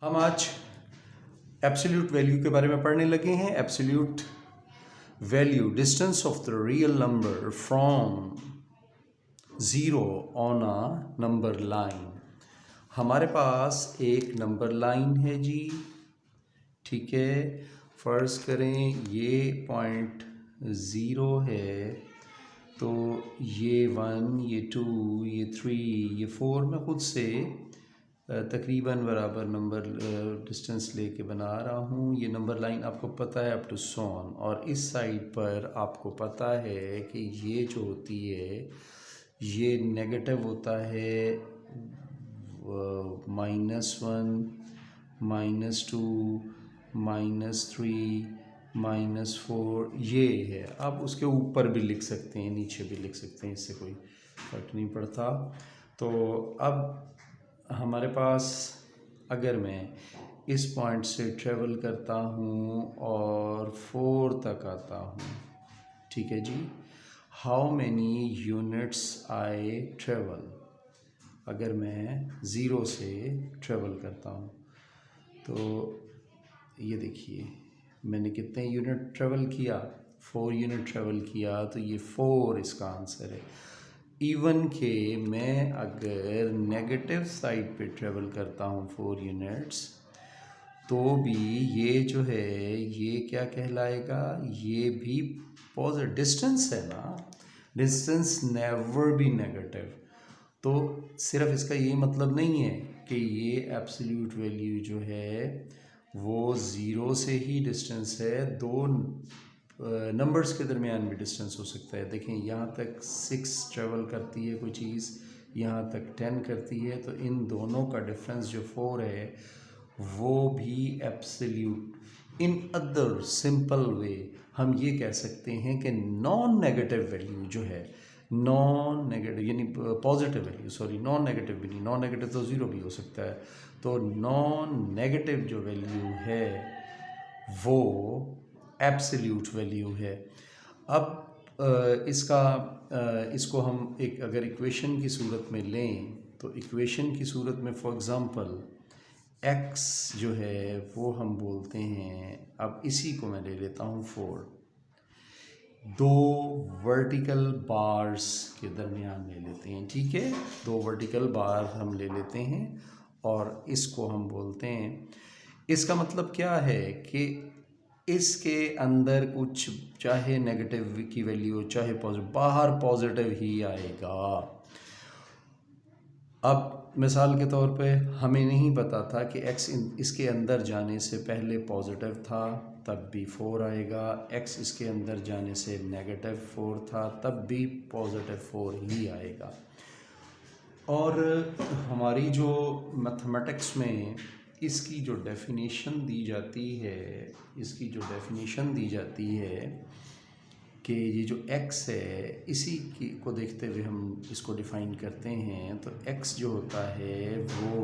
हम आज absolute value के बारे में पढ़ने लगे हैं। Absolute value, distance of the real number from zero on a number line. हमारे पास एक नंबर लाइन है जी, ठीक है। फ़र्ज़ करें ये पॉइंट ज़ीरो है, तो ये 1, ये 2, ये 3, ये 4 मैं ख़ुद से तकरीबन बराबर नंबर डिस्टेंस लेके बना रहा हूँ। ये नंबर लाइन आपको पता है अप टू सॉन, और इस साइड पर आपको पता है कि ये जो होती है ये नेगेटिव होता है -1, -2, -3, -4 ये है। आप उसके ऊपर भी लिख सकते हैं, नीचे भी लिख सकते हैं, इससे कोई फ़र्क नहीं पड़ता। तो अब हमारे पास, अगर मैं इस पॉइंट से ट्रेवल करता हूँ और 4 तक आता हूँ, ठीक है जी, how many units I travel. अगर मैं ज़ीरो से ट्रेवल करता हूँ तो ये देखिए मैंने कितने यूनिट ट्रेवल किया, 4 यूनिट ट्रेवल किया, तो ये 4 इसका आंसर है। इवन के मैं अगर नेगेटिव साइड पे ट्रेवल करता हूँ 4 यूनिट्स, तो भी ये जो है ये क्या कहलाएगा, ये भी पॉजिटिव डिस्टेंस है ना। Distance never be negative. तो सिर्फ इसका ये मतलब नहीं है कि ये एब्सोल्यूट वैल्यू जो है वो ज़ीरो से ही डिस्टेंस है, दो नंबर्स के दरमियान भी डिस्टेंस हो सकता है। देखें यहाँ तक 6 ट्रेवल करती है कोई चीज़, यहाँ तक 10 करती है, तो इन दोनों का डिफरेंस जो 4 है वो भी absolute. In other simple way हम ये कह सकते हैं कि नॉन नेगेटिव वैल्यू जो है, नॉन नेगेटिव यानी positive value, sorry non negative भी नहीं, नॉन नेगेटिव तो ज़ीरो भी हो सकता है, तो नॉन नेगेटिव जो वैल्यू है वो एब्सोल्यूट वैल्यू है। अब इसको हम एक अगर इक्वेशन की सूरत में लें, तो इक्वेशन की सूरत में फॉर एग्ज़ाम्पल x जो है वो हम बोलते हैं, अब इसी को मैं ले लेता हूँ 4, दो वर्टिकल बार्स के दरमियान ले लेते हैं, ठीक है। 2 वर्टिकल बार हम ले लेते हैं और इसको हम बोलते हैं, इसका मतलब क्या है कि इसके अंदर कुछ चाहे नेगेटिव की वैल्यू चाहे पॉजिटिव, बाहर पॉजिटिव ही आएगा। अब मिसाल के तौर पे हमें नहीं पता था कि x इसके अंदर जाने से पहले पॉजिटिव था, तब भी 4 आएगा। x इसके अंदर जाने से नेगेटिव 4 था, तब भी पॉजिटिव 4 ही आएगा। और हमारी जो मैथमेटिक्स में इसकी जो डेफिनेशन दी जाती है, कि ये जो x है इसी की को देखते हुए हम इसको डिफ़ाइन करते हैं। तो x जो होता है वो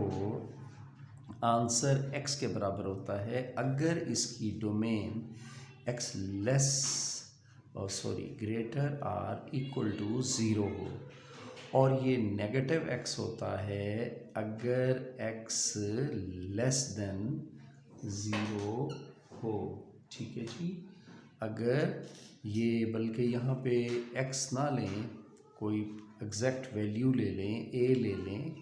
आंसर x के बराबर होता है अगर इसकी domain x less greater or equal to zero हो, और ये नेगेटिव x होता है अगर x लेस देन ज़ीरो हो, ठीक है जी। अगर ये, बल्कि यहाँ पे x ना लें, कोई एग्जैक्ट वैल्यू ले लें, a ले लें,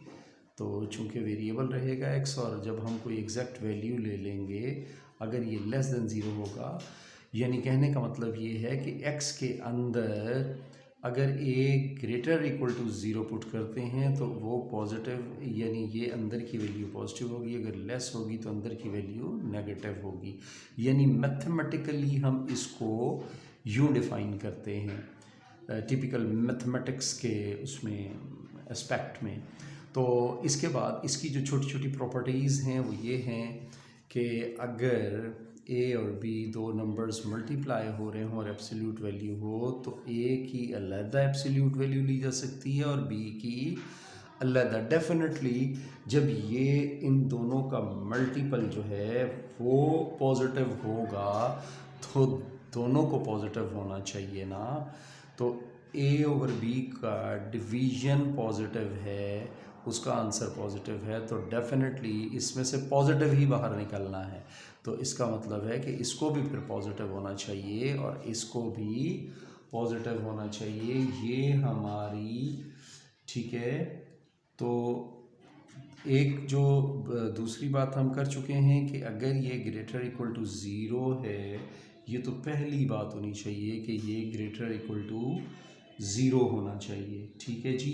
तो चूँकि वेरिएबल रहेगा x, और जब हम कोई एग्जैक्ट वैल्यू ले लेंगे अगर ये लेस देन ज़ीरो होगा, यानी कहने का मतलब ये है कि x के अंदर अगर a greater equal to zero put करते हैं तो वो पॉजिटिव, यानी ये अंदर की वैल्यू पॉजिटिव होगी, अगर लेस होगी तो अंदर की वैल्यू नेगेटिव होगी। यानी मैथमेटिकली हम इसको यूँ डिफ़ाइन करते हैं टिपिकल मैथमेटिक्स के उसमें एस्पेक्ट में। तो इसके बाद इसकी जो छोटी छोटी प्रॉपर्टीज़ हैं वो ये हैं कि अगर a और b दो नंबर्स मल्टीप्लाई हो रहे हों और एब्सोल्यूट वैल्यू हो, तो a की अलग एब्सोल्यूट वैल्यू ली जा सकती है और b की अलग। डेफिनेटली जब ये इन दोनों का मल्टीपल जो है वो पॉजिटिव होगा तो दोनों को पॉजिटिव होना चाहिए ना। तो a ओवर b का डिवीज़न पॉजिटिव है उसका आंसर पॉजिटिव है, तो डेफिनेटली इसमें से पॉजिटिव ही बाहर निकलना है। तो इसका मतलब है कि इसको भी फिर पॉजिटिव होना चाहिए और इसको भी पॉजिटिव होना चाहिए। ये हमारी, ठीक है। तो एक जो दूसरी बात हम कर चुके हैं कि अगर ये ग्रेटर इक्वल टू ज़ीरो है, ये तो पहली बात होनी चाहिए कि ये ग्रेटर इक्वल टू ज़ीरो होना चाहिए, ठीक है जी।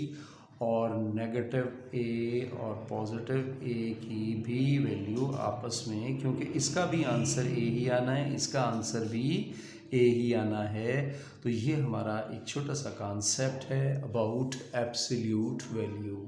और नेगेटिव ए और पॉजिटिव ए की भी वैल्यू आपस में, क्योंकि इसका भी आंसर ए ही आना है, इसका आंसर भी ए ही आना है। तो ये हमारा एक छोटा सा कॉन्सेप्ट है अबाउट एब्सोल्यूट वैल्यू।